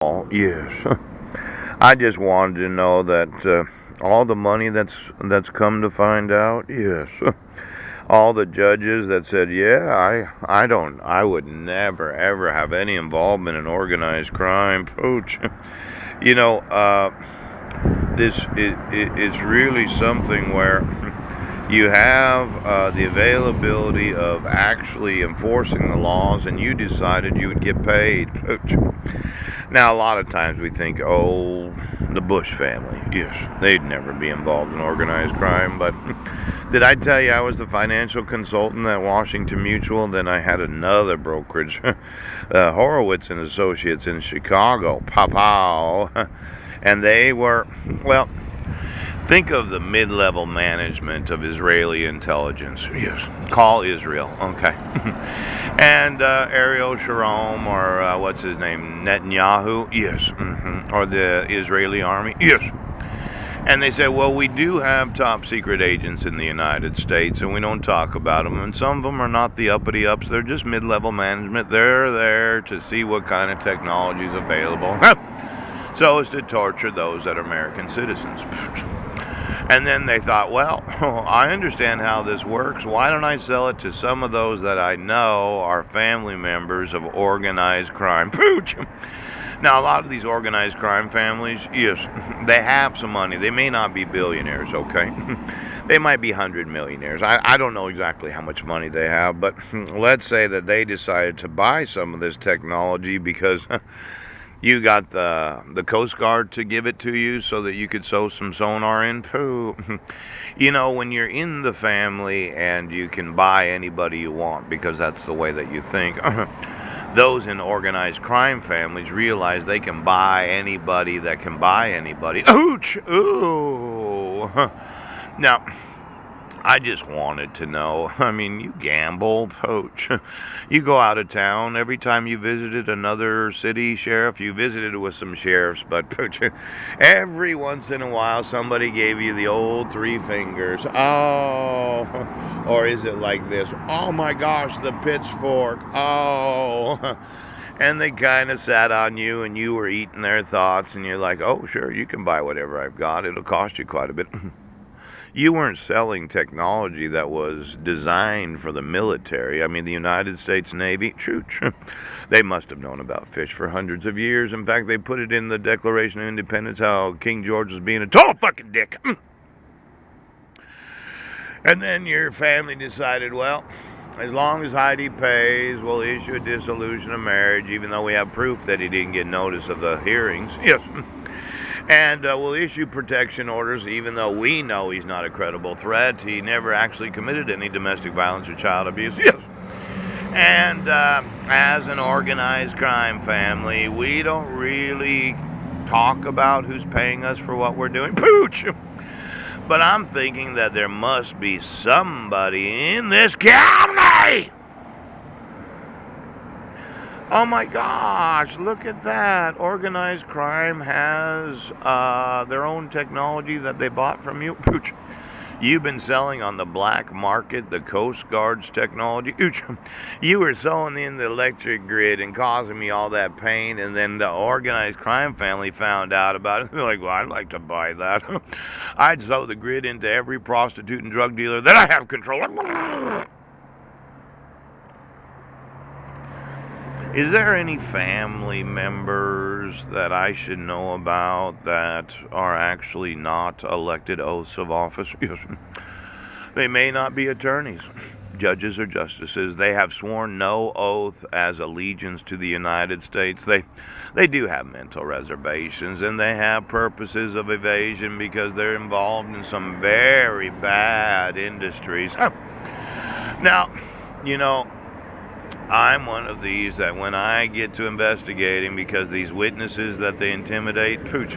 Oh, yes. I just wanted to know that all the money that's come to find out, yes. All the judges that said, yeah, I would never ever have any involvement in organized crime. Pooch. You know, it's really something where you have the availability of actually enforcing the laws, and you decided you would get paid. Pooch. Now, a lot of times we think, oh, the Bush family, yes, they'd never be involved in organized crime. But did I tell you I was the financial consultant at Washington Mutual? Then I had another brokerage, Horowitz and Associates in Chicago, pow, and they were, well, think of the mid-level management of Israeli intelligence. Yes, call Israel. Okay. And Ariel Sharon, or what's his name, Netanyahu. Yes. Or the Israeli army. Yes. And they said, well, we do have top secret agents in the United States, and we don't talk about them. And some of them are not the uppity ups; they're just mid-level management. They're there to see what kind of technology is available, so as to torture those that are American citizens. And then they thought, well, I understand how this works. Why don't I sell it to some of those that I know are family members of organized crime? Pooch! Now, a lot of these organized crime families, yes, they have some money. They may not be billionaires, okay? They might be 100 millionaires. I don't know exactly how much money they have, but let's say that they decided to buy some of this technology because you got the Coast Guard to give it to you so that you could sew some sonar in. Pooh. You know, when you're in the family and you can buy anybody you want because that's the way that you think, those in organized crime families realize they can buy anybody that can buy anybody. Ouch! Ooh! Now, I just wanted to know. I mean, you gamble, Poach. You go out of town. Every time you visited another city sheriff, you visited with some sheriffs, but Poach, every once in a while somebody gave you the old three fingers. Oh, or is it like this? Oh my gosh, the pitchfork. Oh. And they kind of sat on you, and you were eating their thoughts, and you're like, oh, sure, you can buy whatever I've got. It'll cost you quite a bit. You weren't selling technology that was designed for the military. I mean, the United States Navy, chooch, they must have known about fish for hundreds of years. In fact, they put it in the Declaration of Independence how King George was being a total fucking dick. And then your family decided, well, as long as Heidi pays, we'll issue a dissolution of marriage, even though we have proof that he didn't get notice of the hearings. Yes. And we'll issue protection orders, even though we know he's not a credible threat. He never actually committed any domestic violence or child abuse. Yes. And as an organized crime family, we don't really talk about who's paying us for what we're doing. Pooch! But I'm thinking that there must be somebody in this county. Oh my gosh, look at that. Organized crime has their own technology that they bought from you. Pooch. You've been selling on the black market the Coast Guard's technology. Ooch. You were selling in the electric grid and causing me all that pain, and then the organized crime family found out about it. They're like, well, I'd like to buy that. I'd sew the grid into every prostitute and drug dealer that I have control of. Is there any family members that I should know about that are actually not elected oaths of office? Yes. They may not be attorneys, judges, or justices. They have sworn no oath as allegiance to the United States. They do have mental reservations, and they have purposes of evasion because they're involved in some very bad industries. Now, you know, I'm one of these that when I get to investigating, because these witnesses that they intimidate, pooch,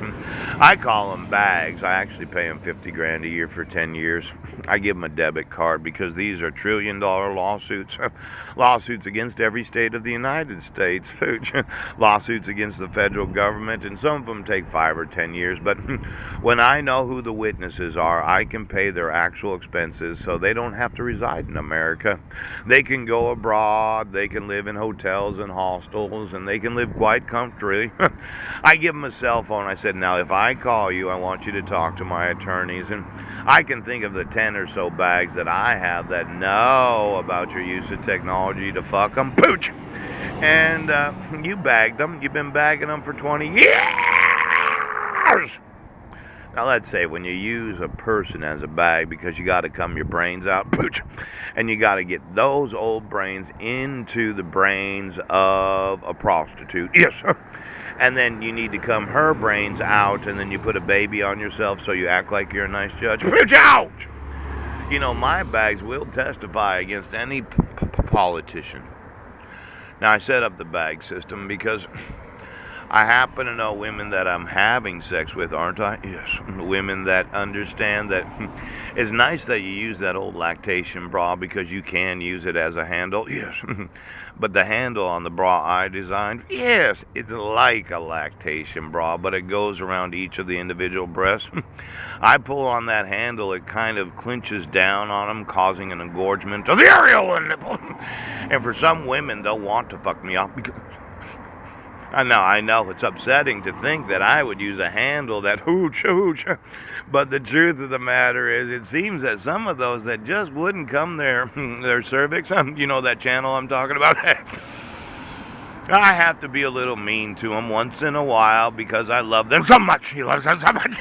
I call them bags. I actually pay them 50 grand a year for 10 years. I give them a debit card because these are trillion-dollar lawsuits. Lawsuits against every state of the United States, pooch. Lawsuits against the federal government, and some of them take 5 or 10 years. But when I know who the witnesses are, I can pay their actual expenses so they don't have to reside in America. They can go abroad. they can live in hotels and hostels, and they can live quite comfortably. I give them a cell phone. I said, now if I call you, I want you to talk to my attorneys. And I can think of the 10 or so bags that I have that know about your use of technology to fuck them. Pooch! And you bagged them. You've been bagging them for 20 years. Now let's say when you use a person as a bag because you got to cum your brains out, pooch, and you got to get those old brains into the brains of a prostitute. Yes, sir. And then you need to cum her brains out, and then you put a baby on yourself so you act like you're a nice judge. Pooch out! You know, my bags will testify against any politician. Now I set up the bag system because I happen to know women that I'm having sex with, aren't I? Yes. Women that understand that it's nice that you use that old lactation bra because you can use it as a handle. Yes. But the handle on the bra I designed, yes, it's like a lactation bra, but it goes around each of the individual breasts. I pull on that handle, it kind of clinches down on them, causing an engorgement of the areola nipple. And for some women, they'll want to fuck me off because I know, it's upsetting to think that I would use a handle that hooch, but the truth of the matter is, it seems that some of those that just wouldn't come their cervix, you know that channel I'm talking about? I have to be a little mean to them once in a while because I love them so much. He loves them so much.